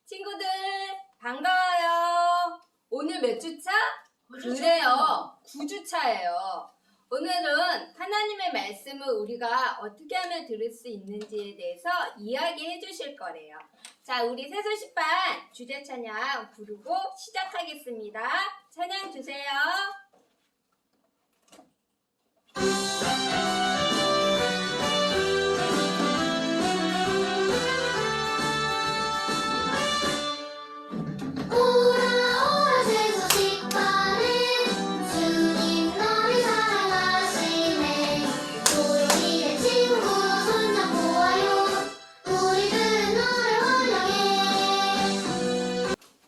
친구들 반가워요. 오늘 몇 주차? 그래요. 9주차예요. 오늘은 하나님의 말씀을 우리가 어떻게 하면 들을 수 있는지에 대해서 이야기해 주실 거래요. 자, 우리 새소식반 주제 찬양 부르고 시작하겠습니다. 찬양 주세요.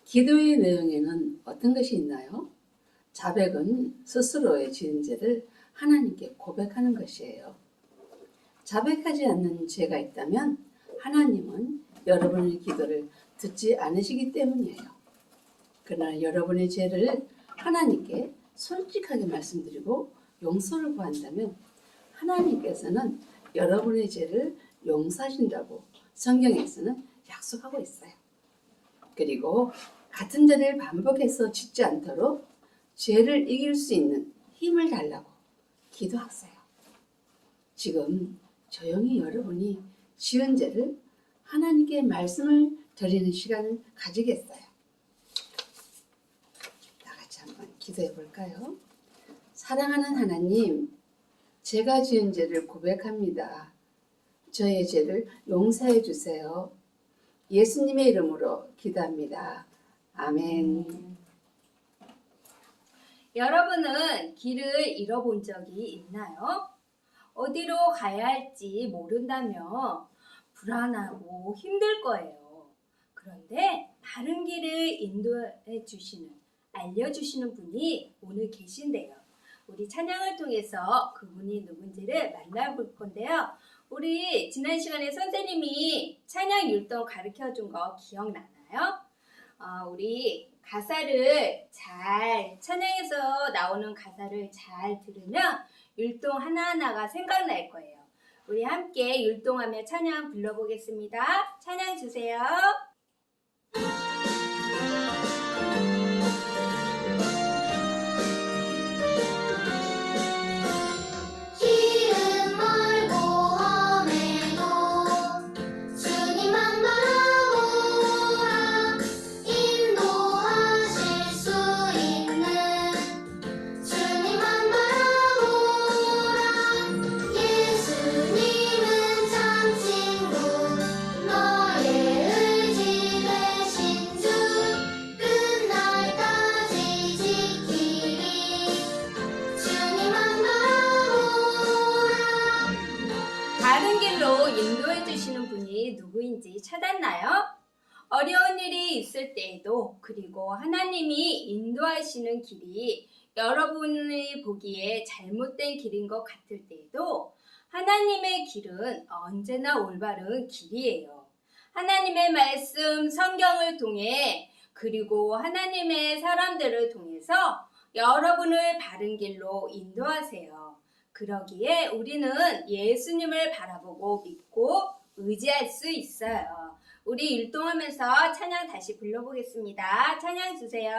기도의 내용에는 어떤 것이 있나요? 자백은 스스로의 지은 죄를 하나님께 고백하는 것이에요. 자백하지 않는 죄가 있다면 하나님은 여러분의 기도를 듣지 않으시기 때문이에요. 그러나 여러분의 죄를 하나님께 솔직하게 말씀드리고 용서를 구한다면 하나님께서는 여러분의 죄를 용서하신다고 성경에서는 약속하고 있어요. 그리고 같은 죄를 반복해서 짓지 않도록 죄를 이길 수 있는 힘을 달라고 기도하세요. 지금 조용히 여러분이 지은 죄를 하나님께 말씀을 드리는 시간을 가지겠어요. 다 같이 한번 기도해 볼까요? 사랑하는 하나님, 제가 지은 죄를 고백합니다. 저의 죄를 용서해 주세요. 예수님의 이름으로 기도합니다. 아멘. 여러분은 길을 잃어본 적이 있나요? 어디로 가야 할지 모른다며 불안하고 힘들 거예요. 그런데 바른 길을 인도해 주시는, 알려주시는 분이 오늘 계신데요. 우리 찬양을 통해서 그분이 누군지를 만나볼 건데요. 우리 지난 시간에 선생님이 찬양 율동 가르쳐 준 거 기억나나요? 우리 가사를 잘, 찬양에서 나오는 가사를 잘 들으면 율동 하나하나가 생각날 거예요. 우리 함께 율동하며 찬양 불러보겠습니다. 찬양 주세요. 바른 길로 인도해 주시는 분이 누구인지 찾았나요? 어려운 일이 있을 때에도, 그리고 하나님이 인도하시는 길이 여러분이 보기에 잘못된 길인 것 같을 때에도 하나님의 길은 언제나 올바른 길이에요. 하나님의 말씀, 성경을 통해, 그리고 하나님의 사람들을 통해서 여러분을 바른 길로 인도하세요. 그러기에 우리는 예수님을 바라보고 믿고 의지할 수 있어요. 우리 율동하면서 찬양 다시 불러보겠습니다. 찬양 주세요.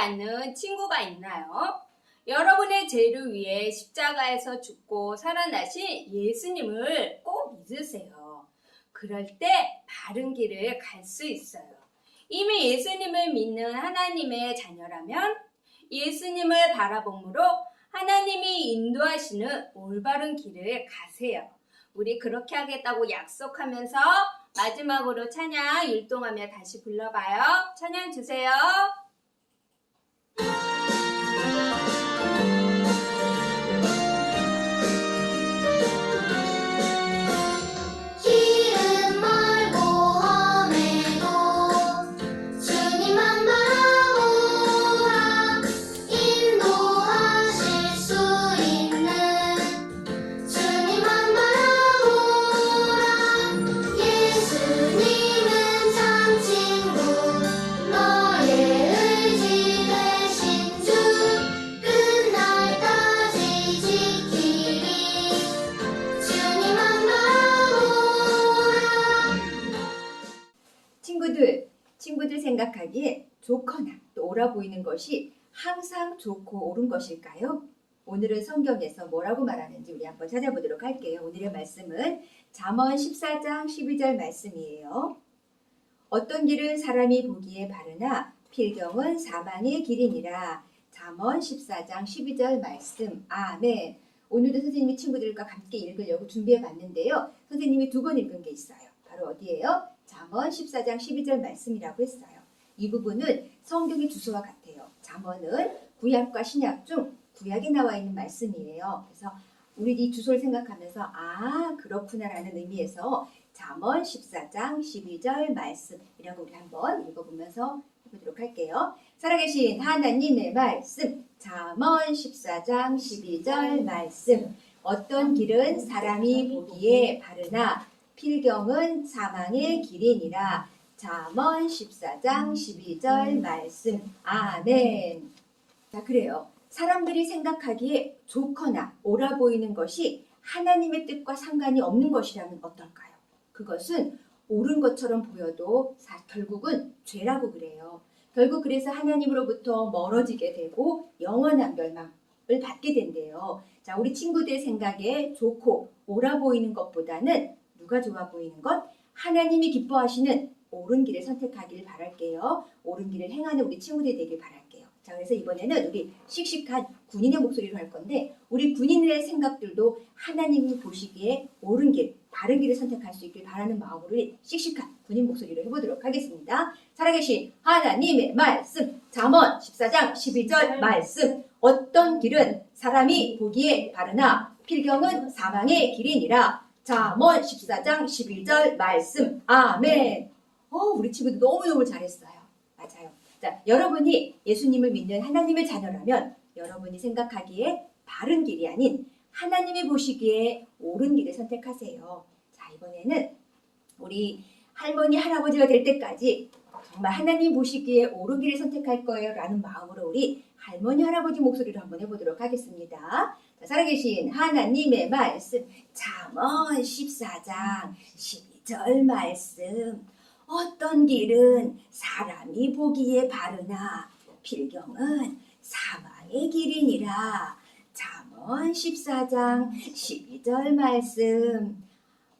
않는 친구가 있나요? 여러분의 죄를 위해 십자가에서 죽고 살아나신 예수님을 꼭 믿으세요. 그럴 때 바른 길을 갈 수 있어요. 이미 예수님을 믿는 하나님의 자녀라면 예수님을 바라봄으로 하나님이 인도하시는 올바른 길을 가세요. 우리 그렇게 하겠다고 약속하면서 마지막으로 찬양 율동하며 다시 불러봐요. 찬양 주세요. 옳아 보이는 것이 항상 좋고 옳은 것일까요? 오늘은 성경에서 뭐라고 말하는지 우리 한번 찾아보도록 할게요. 오늘의 말씀은 잠언 14장 12절 말씀이에요. 어떤 길은 사람이 보기에 바르나 필경은 사망의 길이니라. 잠언 14장 12절 말씀. 아멘. 오늘도 선생님이 친구들과 함께 읽으려고 준비해 봤는데요. 선생님이 두 번 읽은 게 있어요. 바로 어디예요? 잠언 14장 12절 말씀이라고 했어요. 이 부분은 성경의 주소와 같아요. 잠언은 구약과 신약 중 구약에 나와 있는 말씀이에요. 그래서 우리 이 주소를 생각하면서 그렇구나라는 의미에서 잠언 14장 12절 말씀이라고 우리 한번 읽어보면서 해보도록 할게요. 살아계신 하나님의 말씀 잠언 14장 12절 말씀. 어떤 길은 사람이 보기에 바르나 필경은 사망의 길이니라. 잠언 14장 12절 말씀. 아멘. 자, 그래요. 사람들이 생각하기에 좋거나 옳아 보이는 것이 하나님의 뜻과 상관이 없는 것이라면 어떨까요? 그것은 옳은 것처럼 보여도 결국은 죄라고 그래요. 결국 그래서 하나님으로부터 멀어지게 되고 영원한 멸망을 받게 된대요. 자, 우리 친구들 생각에 좋고 옳아 보이는 것보다는 누가 좋아 보이는 것? 하나님이 기뻐하시는 옳은 길을 선택하기를 바랄게요. 옳은 길을 행하는 우리 친구들이 되길 바랄게요. 자, 그래서 이번에는 우리 씩씩한 군인의 목소리로 할 건데 우리 군인의 생각들도 하나님이 보시기에 옳은 길, 바른 길을 선택할 수 있길 바라는 마음으로 씩씩한 군인 목소리로 해보도록 하겠습니다. 살아계신 하나님의 말씀 잠언 14장 12절 말씀. 어떤 길은 사람이 보기에 바르나 필경은 사망의 길이니라. 잠언 14장 12절 말씀. 아멘. 우리 친구들 너무너무 잘했어요. 맞아요. 자, 여러분이 예수님을 믿는 하나님의 자녀라면 여러분이 생각하기에 바른 길이 아닌 하나님이 보시기에 옳은 길을 선택하세요. 자, 이번에는 우리 할머니, 할아버지가 될 때까지 정말 하나님 보시기에 옳은 길을 선택할 거예요 라는 마음으로 우리 할머니, 할아버지 목소리로 한번 해보도록 하겠습니다. 자, 살아계신 하나님의 말씀 잠언 14장 12절 말씀. 어떤 길은 사람이 보기에 바르나 필경은 사망의 길이니라. 잠언 14장 12절 말씀.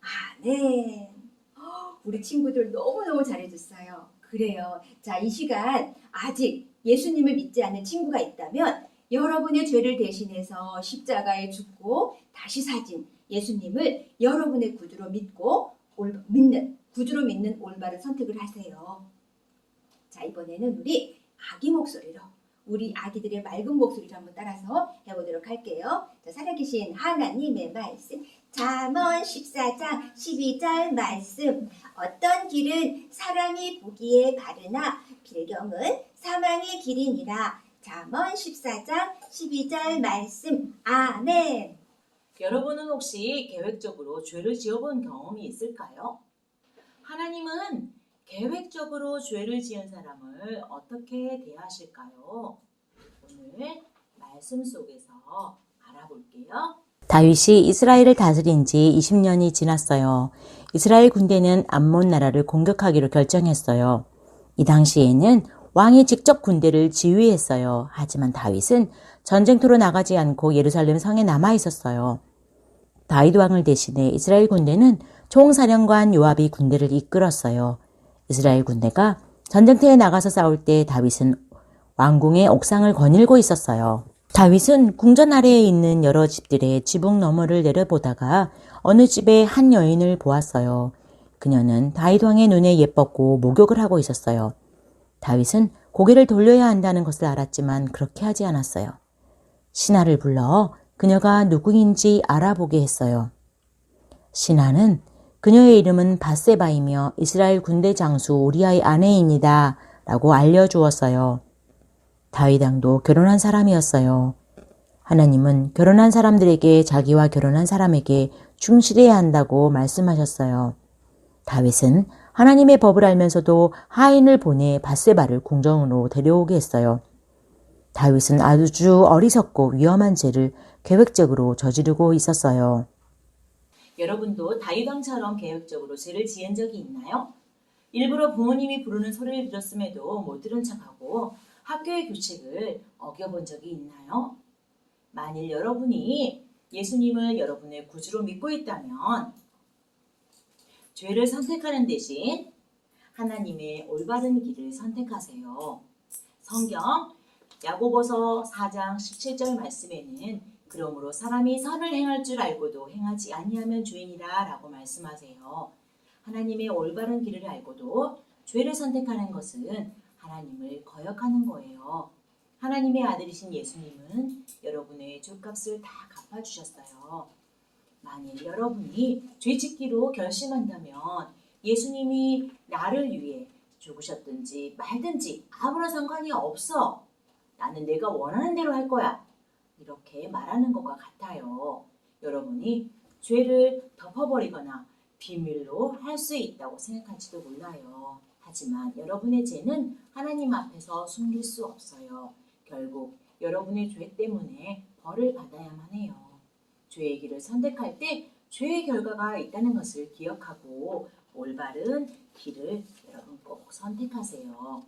아멘. 우리 친구들 너무너무 잘해줬어요. 그래요. 자, 이 시간 아직 예수님을 믿지 않는 친구가 있다면 여러분의 죄를 대신해서 십자가에 죽고 다시 사진 예수님을 여러분의 구주로 믿고 구주로 믿는 올바른 선택을 하세요. 자, 이번에는 우리 아기 목소리로 우리 아기들의 맑은 목소리를 한번 따라서 해보도록 할게요. 자, 살아계신 하나님의 말씀 잠언 14장 12절 말씀. 어떤 길은 사람이 보기에 바르나 필경은 사망의 길이니라. 잠언 14장 12절 말씀. 아멘. 여러분은 혹시 계획적으로 죄를 지어본 경험이 있을까요? 하나님은 계획적으로 죄를 지은 사람을 어떻게 대하실까요? 오늘 말씀 속에서 알아볼게요. 다윗이 이스라엘을 다스린 지 20년이 지났어요. 이스라엘 군대는 암몬 나라를 공격하기로 결정했어요. 이 당시에는 왕이 직접 군대를 지휘했어요. 하지만 다윗은 전쟁터로 나가지 않고 예루살렘 성에 남아 있었어요. 다윗 왕을 대신해 이스라엘 군대는 총사령관 요압이 군대를 이끌었어요. 이스라엘 군대가 전쟁터에 나가서 싸울 때 다윗은 왕궁의 옥상을 거닐고 있었어요. 다윗은 궁전 아래에 있는 여러 집들의 지붕 너머를 내려보다가 어느 집에 한 여인을 보았어요. 그녀는 다윗 왕의 눈에 예뻤고 목욕을 하고 있었어요. 다윗은 고개를 돌려야 한다는 것을 알았지만 그렇게 하지 않았어요. 신하를 불러 그녀가 누구인지 알아보게 했어요. 신하는 그녀의 이름은 밧세바이며 이스라엘 군대 장수 우리아의 아내입니다. 라고 알려주었어요. 다윗 왕도 결혼한 사람이었어요. 하나님은 결혼한 사람들에게 자기와 결혼한 사람에게 충실해야 한다고 말씀하셨어요. 다윗은 하나님의 법을 알면서도 하인을 보내 밧세바를 궁정으로 데려오게 했어요. 다윗은 아주 어리석고 위험한 죄를 계획적으로 저지르고 있었어요. 여러분도 다윗 왕처럼 계획적으로 죄를 지은 적이 있나요? 일부러 부모님이 부르는 소리를 들었음에도 못 들은 척하고 학교 학교의 규칙을 어겨본 적이 있나요? 만일 여러분이 예수님을 여러분의 구주로 믿고 있다면 죄를 선택하는 대신 하나님의 올바른 길을 선택하세요. 성경 야고보서 4장 17절 말씀에는 그러므로 사람이 선을 행할 줄 알고도 행하지 아니하면 죄인이라 라고 말씀하세요. 하나님의 올바른 길을 알고도 죄를 선택하는 것은 하나님을 거역하는 거예요. 하나님의 아들이신 예수님은 여러분의 죄값을 다 갚아주셨어요. 만일 여러분이 죄 짓기로 결심한다면 예수님이 나를 위해 죽으셨든지 말든지 아무런 상관이 없어. 나는 내가 원하는 대로 할 거야. 이렇게 말하는 것과 같아요. 여러분이 죄를 덮어버리거나 비밀로 할 수 있다고 생각할지도 몰라요. 하지만 여러분의 죄는 하나님 앞에서 숨길 수 없어요. 결국 여러분의 죄 때문에 벌을 받아야만 해요. 죄의 길을 선택할 때 죄의 결과가 있다는 것을 기억하고 올바른 길을 여러분 꼭 선택하세요.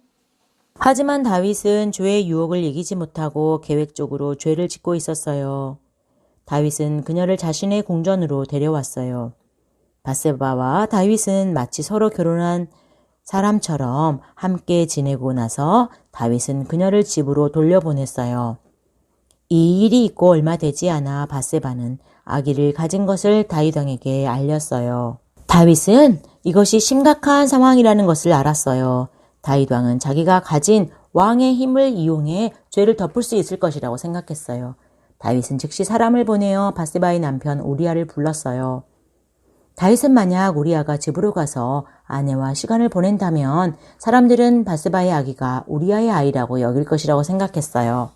하지만 다윗은 죄의 유혹을 이기지 못하고 계획적으로 죄를 짓고 있었어요. 다윗은 그녀를 자신의 궁전으로 데려왔어요. 밧세바와 다윗은 마치 서로 결혼한 사람처럼 함께 지내고 나서 다윗은 그녀를 집으로 돌려보냈어요. 이 일이 있고 얼마 되지 않아 밧세바는 아기를 가진 것을 다윗 왕에게 알렸어요. 다윗은 이것이 심각한 상황이라는 것을 알았어요. 다윗 왕은 자기가 가진 왕의 힘을 이용해 죄를 덮을 수 있을 것이라고 생각했어요. 다윗은 즉시 사람을 보내어 밧세바의 남편 우리아를 불렀어요. 다윗은 만약 우리아가 집으로 가서 아내와 시간을 보낸다면 사람들은 밧세바의 아기가 우리아의 아이라고 여길 것이라고 생각했어요.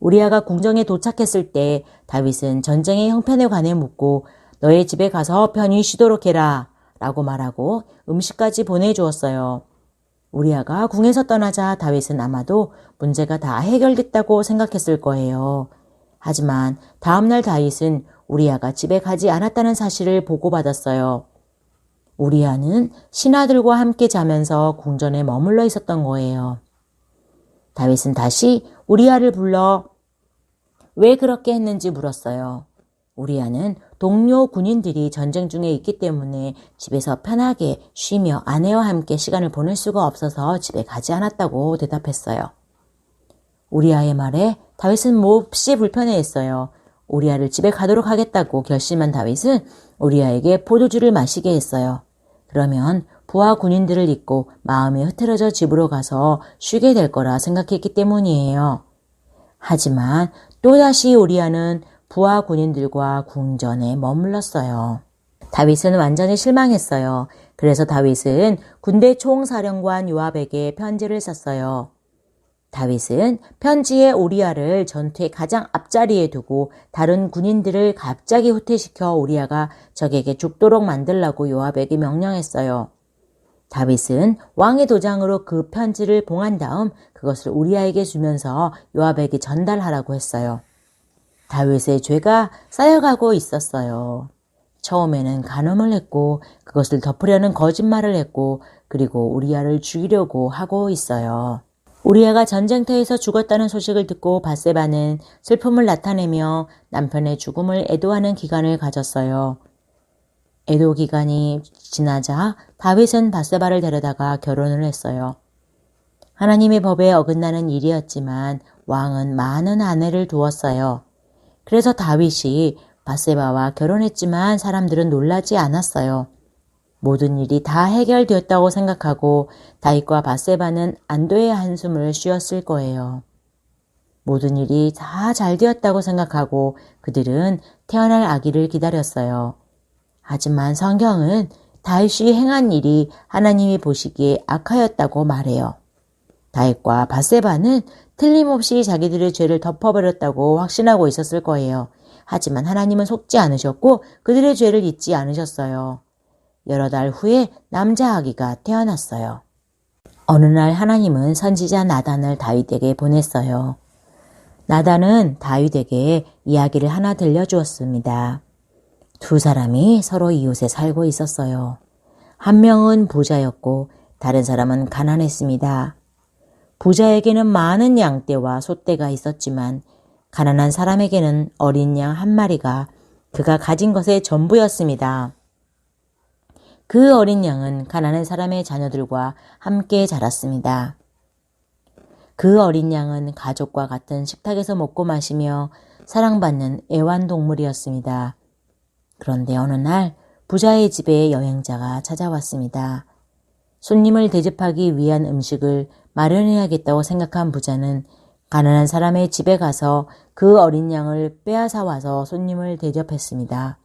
우리아가 궁정에 도착했을 때 다윗은 전쟁의 형편에 관해 묻고 너의 집에 가서 편히 쉬도록 해라 라고 말하고 음식까지 보내주었어요. 우리아가 궁에서 떠나자 다윗은 아마도 문제가 다 해결됐다고 생각했을 거예요. 하지만 다음날 다윗은 우리아가 집에 가지 않았다는 사실을 보고받았어요. 우리아는 신하들과 함께 자면서 궁전에 머물러 있었던 거예요. 다윗은 다시 우리아를 불러 왜 그렇게 했는지 물었어요. 우리아는 동료 군인들이 전쟁 중에 있기 때문에 집에서 편하게 쉬며 아내와 함께 시간을 보낼 수가 없어서 집에 가지 않았다고 대답했어요. 우리아의 말에 다윗은 몹시 불편해했어요. 우리아를 집에 가도록 하겠다고 결심한 다윗은 우리아에게 포도주를 마시게 했어요. 그러면 부하 군인들을 잊고 마음이 흐트러져 집으로 가서 쉬게 될 거라 생각했기 때문이에요. 하지만 또다시 우리아는 부하 군인들과 궁전에 머물렀어요. 다윗은 완전히 실망했어요. 그래서 다윗은 군대 총사령관 요압에게 편지를 썼어요. 다윗은 편지에 우리아를 전투의 가장 앞자리에 두고 다른 군인들을 갑자기 후퇴시켜 우리아가 적에게 죽도록 만들라고 요압에게 명령했어요. 다윗은 왕의 도장으로 그 편지를 봉한 다음 그것을 우리아에게 주면서 요압에게 전달하라고 했어요. 다윗의 죄가 쌓여가고 있었어요. 처음에는 간음을 했고 그것을 덮으려는 거짓말을 했고 그리고 우리아를 죽이려고 하고 있어요. 우리아가 전쟁터에서 죽었다는 소식을 듣고 밧세바는 슬픔을 나타내며 남편의 죽음을 애도하는 기간을 가졌어요. 애도 기간이 지나자 다윗은 밧세바를 데려다가 결혼을 했어요. 하나님의 법에 어긋나는 일이었지만 왕은 많은 아내를 두었어요. 그래서 다윗이 밧세바와 결혼했지만 사람들은 놀라지 않았어요. 모든 일이 다 해결되었다고 생각하고 다윗과 밧세바는 안도의 한숨을 쉬었을 거예요. 모든 일이 다 잘 되었다고 생각하고 그들은 태어날 아기를 기다렸어요. 하지만 성경은 다윗이 행한 일이 하나님이 보시기에 악하였다고 말해요. 다윗과 밧세바는 틀림없이 자기들의 죄를 덮어버렸다고 확신하고 있었을 거예요. 하지만 하나님은 속지 않으셨고 그들의 죄를 잊지 않으셨어요. 여러 달 후에 남자 아기가 태어났어요. 어느 날 하나님은 선지자 나단을 다윗에게 보냈어요. 나단은 다윗에게 이야기를 하나 들려주었습니다. 두 사람이 서로 이웃에 살고 있었어요. 한 명은 부자였고 다른 사람은 가난했습니다. 부자에게는 많은 양떼와 소떼가 있었지만 가난한 사람에게는 어린 양 한 마리가 그가 가진 것의 전부였습니다. 그 어린 양은 가난한 사람의 자녀들과 함께 자랐습니다. 그 어린 양은 가족과 같은 식탁에서 먹고 마시며 사랑받는 애완동물이었습니다. 그런데 어느 날 부자의 집에 여행자가 찾아왔습니다. 손님을 대접하기 위한 음식을 마련해야겠다고 생각한 부자는 가난한 사람의 집에 가서 그 어린 양을 빼앗아 와서 손님을 대접했습니다.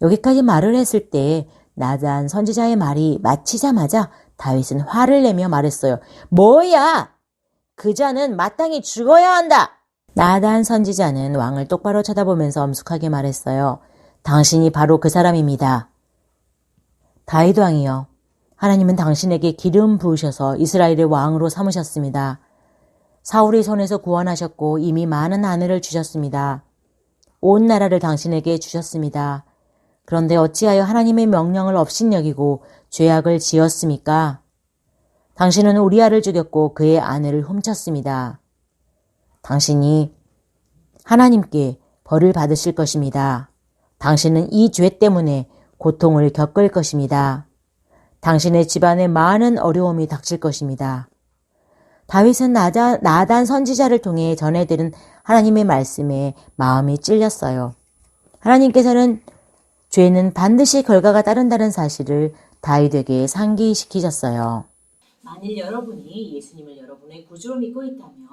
여기까지 말을 했을 때 나단 선지자의 말이 마치자마자 다윗은 화를 내며 말했어요. 뭐야! 그 자는 마땅히 죽어야 한다! 나단 선지자는 왕을 똑바로 쳐다보면서 엄숙하게 말했어요. 당신이 바로 그 사람입니다. 다윗 왕이여, 하나님은 당신에게 기름 부으셔서 이스라엘의 왕으로 삼으셨습니다. 사울의 손에서 구원하셨고 이미 많은 아내를 주셨습니다. 온 나라를 당신에게 주셨습니다. 그런데 어찌하여 하나님의 명령을 업신여기고 죄악을 지었습니까? 당신은 우리아를 죽였고 그의 아내를 훔쳤습니다. 당신이 하나님께 벌을 받으실 것입니다. 당신은 이 죄 때문에 고통을 겪을 것입니다. 당신의 집안에 많은 어려움이 닥칠 것입니다. 다윗은 나단 선지자를 통해 전해들은 하나님의 말씀에 마음이 찔렸어요. 하나님께서는 죄는 반드시 결과가 따른다는 사실을 다윗에게 상기시키셨어요. 만일 여러분이 예수님을 여러분의 구주로 믿고 있다면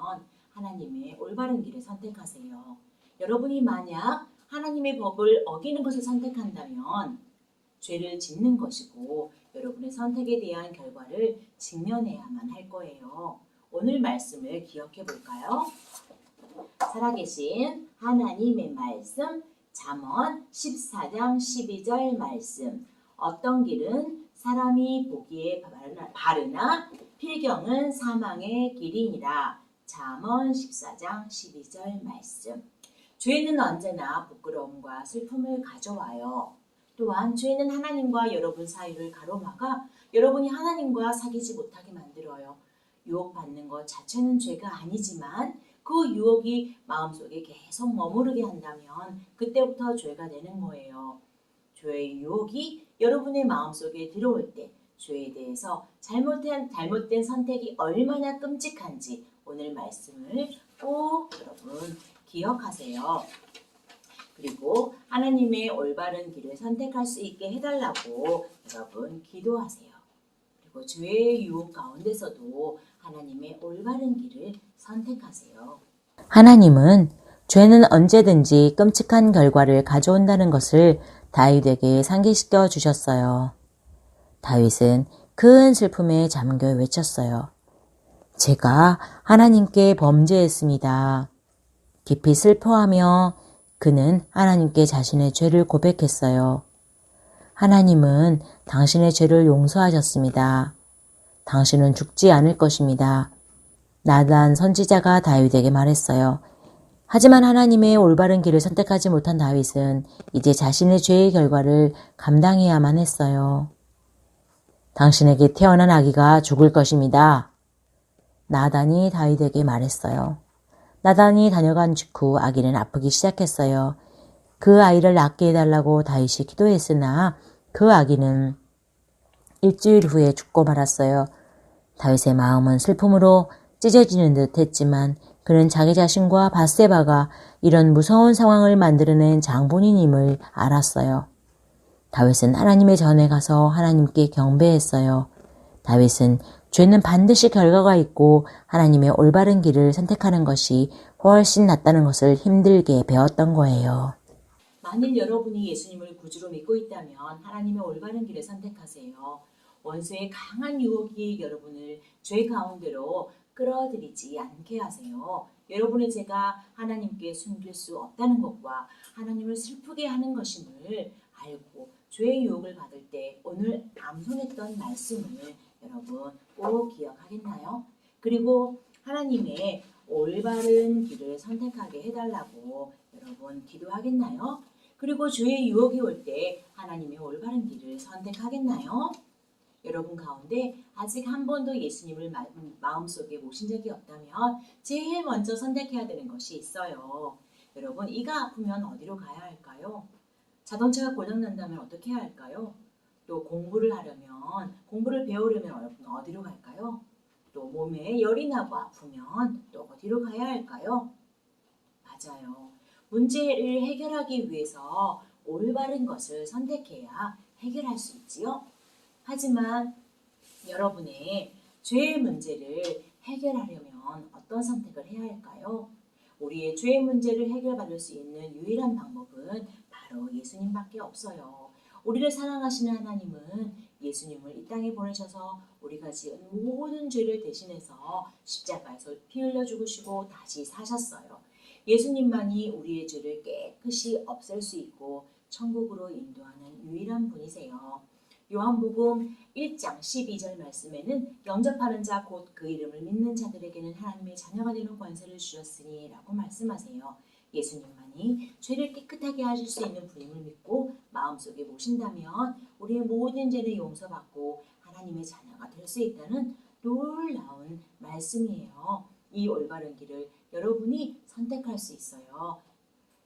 하나님의 올바른 길을 선택하세요. 여러분이 만약 하나님의 법을 어기는 것을 선택한다면 죄를 짓는 것이고 여러분의 선택에 대한 결과를 직면해야만 할 거예요. 오늘 말씀을 기억해 볼까요? 살아계신 하나님의 말씀, 잠언 14장 12절 말씀. 어떤 길은 사람이 보기에 바르나 필경은 사망의 길이니라. 잠언 14장 12절 말씀. 죄는 언제나 부끄러움과 슬픔을 가져와요. 또한 죄는 하나님과 여러분 사이를 가로막아 여러분이 하나님과 사귀지 못하게 만들어요. 유혹받는 것 자체는 죄가 아니지만 그 유혹이 마음속에 계속 머무르게 한다면 그때부터 죄가 되는 거예요. 죄의 유혹이 여러분의 마음속에 들어올 때 죄에 대해서 잘못된 선택이 얼마나 끔찍한지 오늘 말씀을 꼭 여러분 기억하세요. 그리고 하나님의 올바른 길을 선택할 수 있게 해달라고 여러분 기도하세요. 그리고 죄의 유혹 가운데서도 하나님의 올바른 길을 선택하세요. 하나님은 죄는 언제든지 끔찍한 결과를 가져온다는 것을 다윗에게 상기시켜 주셨어요. 다윗은 큰 슬픔에 잠겨 외쳤어요. 제가 하나님께 범죄했습니다. 깊이 슬퍼하며 그는 하나님께 자신의 죄를 고백했어요. 하나님은 당신의 죄를 용서하셨습니다. 당신은 죽지 않을 것입니다. 나단 선지자가 다윗에게 말했어요. 하지만 하나님의 올바른 길을 선택하지 못한 다윗은 이제 자신의 죄의 결과를 감당해야만 했어요. 당신에게 태어난 아기가 죽을 것입니다. 나단이 다윗에게 말했어요. 나단이 다녀간 직후 아기는 아프기 시작했어요. 그 아이를 낫게 해달라고 다윗이 기도했으나 그 아기는 일주일 후에 죽고 말았어요. 다윗의 마음은 슬픔으로 찢어지는 듯 했지만 그는 자기 자신과 밧세바가 이런 무서운 상황을 만들어낸 장본인임을 알았어요. 다윗은 하나님의 전에 가서 하나님께 경배했어요. 다윗은 죄는 반드시 결과가 있고 하나님의 올바른 길을 선택하는 것이 훨씬 낫다는 것을 힘들게 배웠던 거예요. 만일 여러분이 예수님을 구주로 믿고 있다면 하나님의 올바른 길을 선택하세요. 원수의 강한 유혹이 여러분을 죄 가운데로 끌어들이지 않게 하세요. 여러분의 죄가 하나님께 숨길 수 없다는 것과 하나님을 슬프게 하는 것임을 알고 죄의 유혹을 받을 때 오늘 암송했던 말씀을 여러분 꼭 기억하겠나요? 그리고 하나님의 올바른 길을 선택하게 해달라고 여러분 기도하겠나요? 그리고 죄의 유혹이 올 때 하나님의 올바른 길을 선택하겠나요? 여러분 가운데 아직 한 번도 예수님을 마음속에 모신 적이 없다면 제일 먼저 선택해야 되는 것이 있어요. 여러분, 이가 아프면 어디로 가야 할까요? 자동차가 고장난다면 어떻게 해야 할까요? 또 공부를 배우려면 여러분 어디로 갈까요? 또 몸에 열이 나고 아프면 또 어디로 가야 할까요? 맞아요. 문제를 해결하기 위해서 올바른 것을 선택해야 해결할 수 있지요. 하지만 여러분의 죄의 문제를 해결하려면 어떤 선택을 해야 할까요? 우리의 죄의 문제를 해결받을 수 있는 유일한 방법은 바로 예수님밖에 없어요. 우리를 사랑하시는 하나님은 예수님을 이 땅에 보내셔서 우리가 지은 모든 죄를 대신해서 십자가에서 피 흘려 죽으시고 다시 사셨어요. 예수님만이 우리의 죄를 깨끗이 없앨 수 있고 천국으로 인도하는 유일한 분이세요. 요한복음 1장 12절 말씀에는 영접하는 자 곧 그 이름을 믿는 자들에게는 하나님의 자녀가 되는 권세를 주셨으니 라고 말씀하세요. 예수님만이 죄를 깨끗하게 하실 수 있는 분임을 믿고 마음속에 모신다면 우리의 모든 죄를 용서받고 하나님의 자녀가 될 수 있다는 놀라운 말씀이에요. 이 올바른 길을 여러분이 선택할 수 있어요.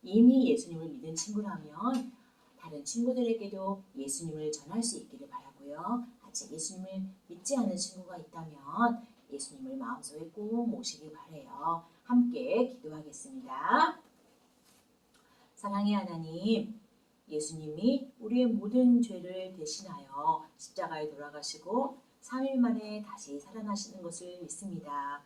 이미 예수님을 믿은 친구라면 다른 친구들에게도 예수님을 전할 수 있기를 바라고요. 아직 예수님을 믿지 않는 친구가 있다면 예수님을 마음속에 꼭 모시기 바라요. 함께 기도하겠습니다. 사랑의 하나님, 예수님이 우리의 모든 죄를 대신하여 십자가에 돌아가시고 3일 만에 다시 살아나시는 것을 믿습니다.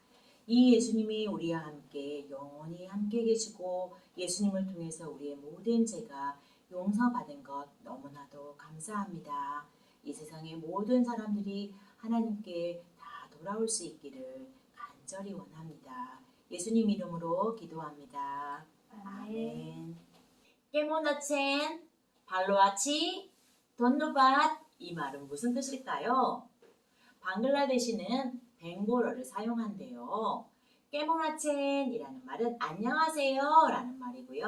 이 예수님이 우리와 함께 영원히 함께 계시고 예수님을 통해서 우리의 모든 죄가 용서받은 것 너무나도 감사합니다. 이 세상의 모든 사람들이 하나님께 다 돌아올 수 있기를 간절히 원합니다. 예수님 이름으로 기도합니다. 아멘. 깨모나첸, 발로아치, 돈노밭 이 말은 무슨 뜻일까요? 방글라데시는 벵고러를 사용한대요. 깨모나첸이라는 말은 안녕하세요 라는 말이고요.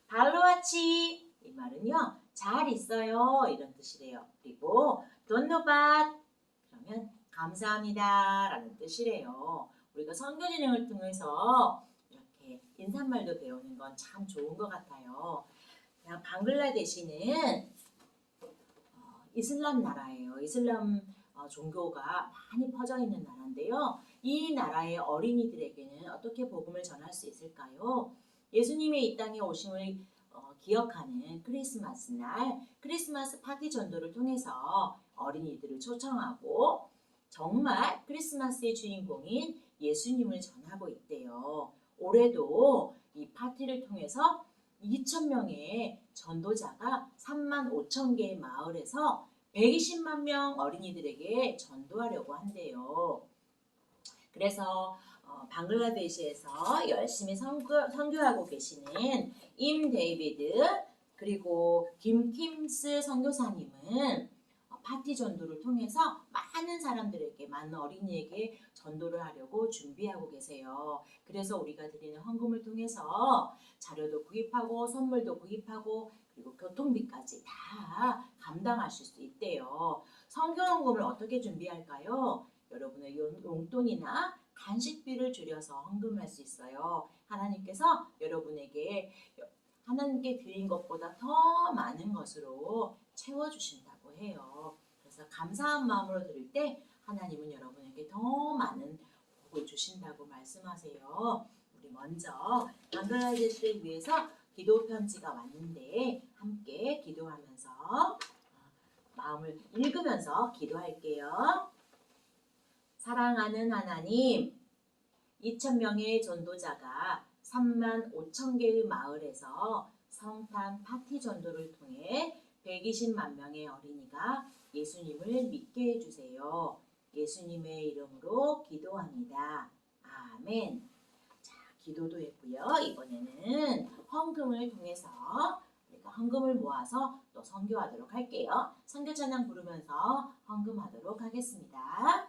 발로아치 이 말은요 잘 있어요 이런 뜻이래요. 그리고 돈노밭 그러면 감사합니다 라는 뜻이래요. 우리가 선교 진행을 통해서 이렇게 인사말도 배우는 건 참 좋은 것 같아요. 그냥 방글라데시는 이슬람 나라예요. 이슬람 종교가 많이 퍼져 있는 나라인데요. 이 나라의 어린이들에게는 어떻게 복음을 전할 수 있을까요? 예수님의 이 땅에 오심을 기억하는 크리스마스 날 크리스마스 파티 전도를 통해서 어린이들을 초청하고 정말 크리스마스의 주인공인 예수님을 전하고 있대요. 올해도 이 파티를 통해서 2,000명의 전도자가 35,000개의 마을에서 120만 명 어린이들에게 전도하려고 한대요. 그래서 방글라데시에서 열심히 선교하고 계시는 임 데이비드 그리고 김 킴스 선교사님은 파티 전도를 통해서 많은 사람들에게 많은 어린이에게 전도를 하려고 준비하고 계세요. 그래서 우리가 드리는 헌금을 통해서 자료도 구입하고 선물도 구입하고 그리고 교통비까지 다 감당하실 수 있대요. 선교 헌금을 어떻게 준비할까요? 여러분의 용돈이나 간식비를 줄여서 헌금할 수 있어요. 하나님께서 여러분에게 하나님께 드린 것보다 더 많은 것으로 채워주신다고 해요. 그래서 감사한 마음으로 드릴 때 하나님은 여러분에게 더 많은 복을 주신다고 말씀하세요. 우리 먼저 방글라데시를 위해서 기도 편지가 왔는데 함께 기도하면서 마음을 읽으면서 기도할게요. 사랑하는 하나님, 2,000명의 전도자가 35,000개의 마을에서 성탄 파티 전도를 통해 120만 명의 어린이가 예수님을 믿게 해주세요. 예수님의 이름으로 기도합니다. 아멘. 자, 기도도 했고요. 이번에는 헌금을 통해서 우리가 헌금을 모아서 또 선교하도록 할게요. 선교 찬양 부르면서 헌금하도록 하겠습니다.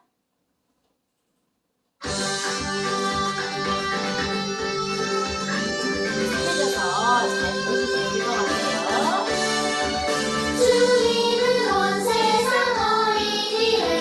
잘 보시면 될 것 같아요. 주님은 온 세상 어린이를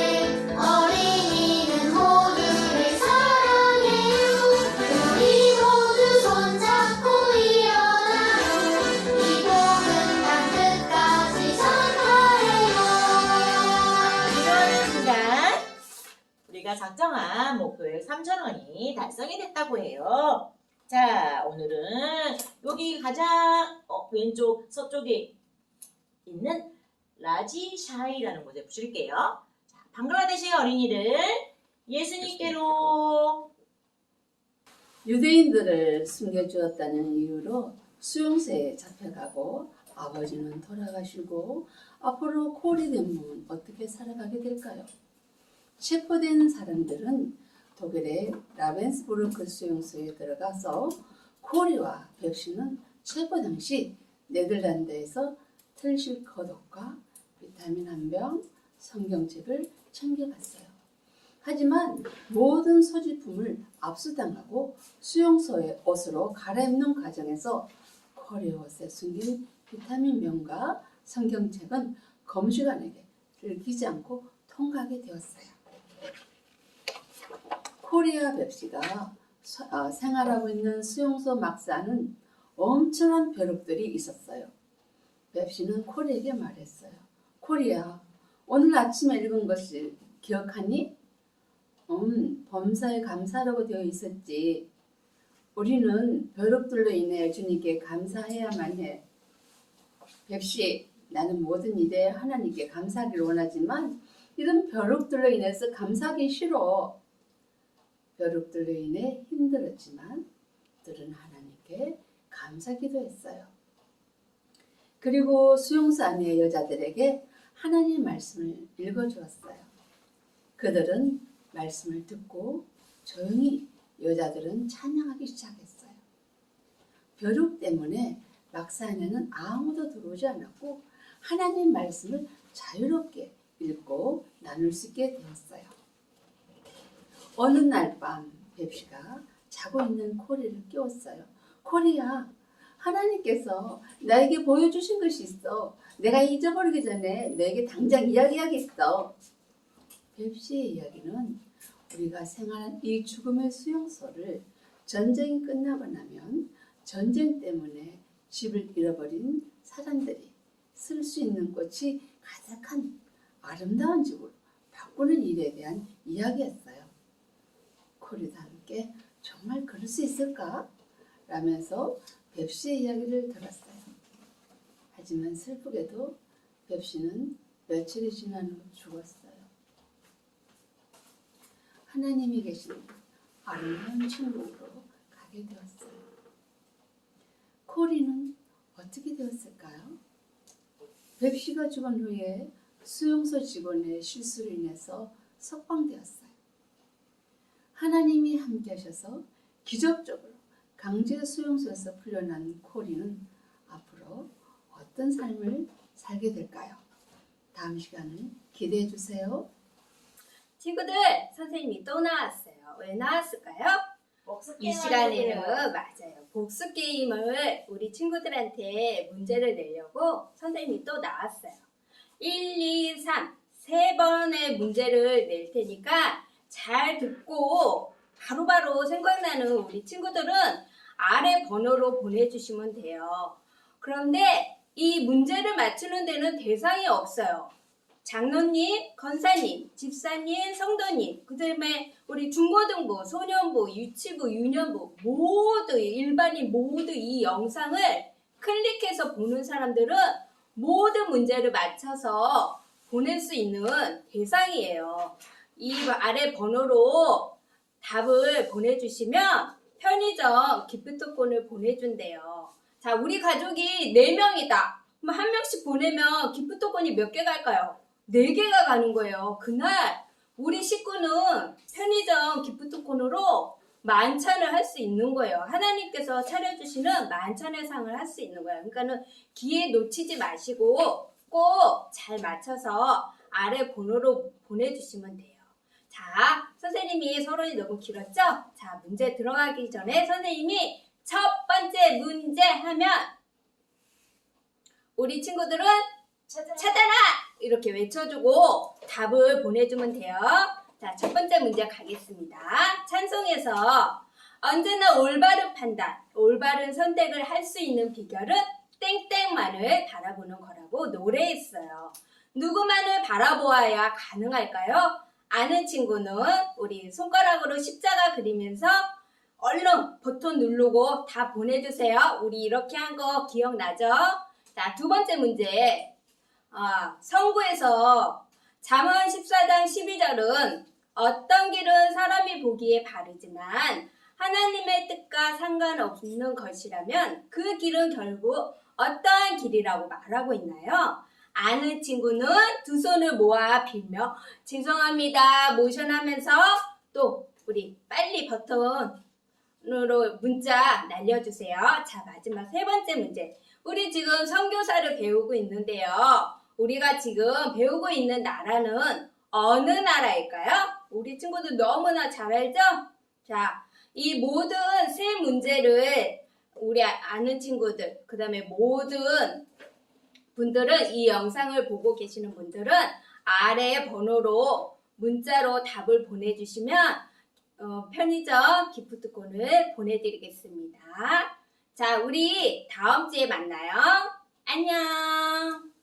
3,000원이 달성이 됐다고 해요. 자, 오늘은 여기 가장 왼쪽 서쪽에 있는 라지샤이라는 곳에 붙일게요. 자, 방글라데시의 어린이들 예수님께로. 유대인들을 숨겨주었다는 이유로 수용소에 잡혀가고 아버지는 돌아가시고 앞으로 콜이 되면 어떻게 살아가게 될까요? 체포된 사람들은 독일의 라벤스부르크 수용소에 들어가서 콜이와 벽시는 체포 당시 네덜란드에서 틀실 거독과 비타민 한 병, 성경책을 챙겨갔어요. 하지만 모든 소지품을 압수당하고 수용소의 옷으로 갈아입는 과정에서 콜의 옷에 숨긴 비타민 병과 성경책은 검시관에게 들키지 않고 통과하게 되었어요. 코리아 벽시가 생활하고 있는 수용소 막사는 엄청난 벼룩들이 있었어요. 벽시는 콜에게 말했어요. 콜이야, 오늘 아침에 읽은 것을 기억하니? 범사에 감사라고 되어 있었지. 우리는 벼룩들로 인해 주님께 감사해야만 해. 벽시, 나는 모든 일에 하나님께 감사하기를 원하지만 이런 벼룩들로 인해서 감사하기 싫어. 벼룩들로 인해 힘들었지만 들은 하나님께 감사기도 했어요. 그리고 수용소 안의 여자들에게 하나님 말씀을 읽어주었어요. 그들은 말씀을 듣고 조용히 여자들은 찬양하기 시작했어요. 벼룩 때문에 막사 안에는 아무도 들어오지 않았고 하나님 말씀을 자유롭게 읽고 나눌 수 있게 되었어요. 어느 날 밤 뱁시가 자고 있는 코리를 깨웠어요. 코리야, 하나님께서 나에게 보여주신 것이 있어. 내가 잊어버리기 전에 너에게 당장 이야기하겠어. 뱁시의 이야기는 우리가 생활한 이 죽음의 수용소를 전쟁이 끝나고 나면 전쟁 때문에 집을 잃어버린 사람들이 쓸 수 있는 꽃이 가득한 아름다운 집으로 바꾸는 일에 대한 이야기였어요. 코리도 함께 정말 그럴 수 있을까? 라면서 뱁시의 이야기를 들었어요. 하지만 슬프게도 뱁시는 며칠이 지난 후 죽었어요. 하나님이 계신 아름다운 천국으로 가게 되었어요. 코리는 어떻게 되었을까요? 뱁시가 죽은 후에 수용소 직원의 실수로 인해서 석방되었어요. 하나님이 함께 하셔서 기적적으로 강제 수용소에서 풀려난 코리는 앞으로 어떤 삶을 살게 될까요? 다음 시간을 기대해 주세요. 친구들, 선생님이 또 나왔어요. 왜 나왔을까요? 이 시간에는 맞아요. 복수 게임을 우리 친구들한테 문제를 내려고 선생님이 또 나왔어요. 1, 2, 3, 세 번의 문제를 낼 테니까 잘 듣고 바로바로 생각나는 우리 친구들은 아래 번호로 보내주시면 돼요. 그런데 이 문제를 맞추는 데는 대상이 없어요. 장로님, 권사님, 집사님, 성도님, 그 다음에 우리 중고등부, 소년부, 유치부, 유년부 모두 일반인 모두 이 영상을 클릭해서 보는 사람들은 모든 문제를 맞춰서 보낼 수 있는 대상이에요. 이 아래 번호로 답을 보내주시면 편의점 기프트콘을 보내준대요. 자, 우리 가족이 4명이다. 그럼 1명씩 보내면 기프트콘이 몇 개 갈까요? 4개가 가는 거예요. 그날 우리 식구는 편의점 기프트콘으로 만찬을 할 수 있는 거예요. 하나님께서 차려주시는 만찬의 상을 할 수 있는 거예요. 그러니까는 기회 놓치지 마시고 꼭 잘 맞춰서 아래 번호로 보내주시면 돼요. 자, 선생님이 서론이 너무 길었죠? 자, 문제 들어가기 전에 선생님이 첫 번째 문제 하면 우리 친구들은 찾아라! 이렇게 외쳐주고 답을 보내주면 돼요. 자, 첫 번째 문제 가겠습니다. 찬송에서 언제나 올바른 판단, 올바른 선택을 할 수 있는 비결은 땡땡만을 바라보는 거라고 노래했어요. 누구만을 바라보아야 가능할까요? 아는 친구는 우리 손가락으로 십자가 그리면서 얼른 버튼 누르고 다 보내주세요. 우리 이렇게 한 거 기억나죠? 자, 두 번째 문제. 성구에서 잠언 14장 12절은 어떤 길은 사람이 보기에 바르지만 하나님의 뜻과 상관없는 것이라면 그 길은 결국 어떠한 길이라고 말하고 있나요? 아는 친구는 두 손을 모아 빌며 죄송합니다 모션하면서 또 우리 빨리 버튼으로 문자 날려주세요. 자, 마지막 세 번째 문제. 우리 지금 선교사를 배우고 있는데요. 우리가 지금 배우고 있는 나라는 어느 나라일까요? 우리 친구들 너무나 잘 알죠? 자, 이 모든 세 문제를 우리 아는 친구들, 그 다음에 모든 분들은 이 영상을 보고 계시는 분들은 아래 번호로 문자로 답을 보내주시면 편의점 기프트콘을 보내드리겠습니다. 자, 우리 다음 주에 만나요. 안녕.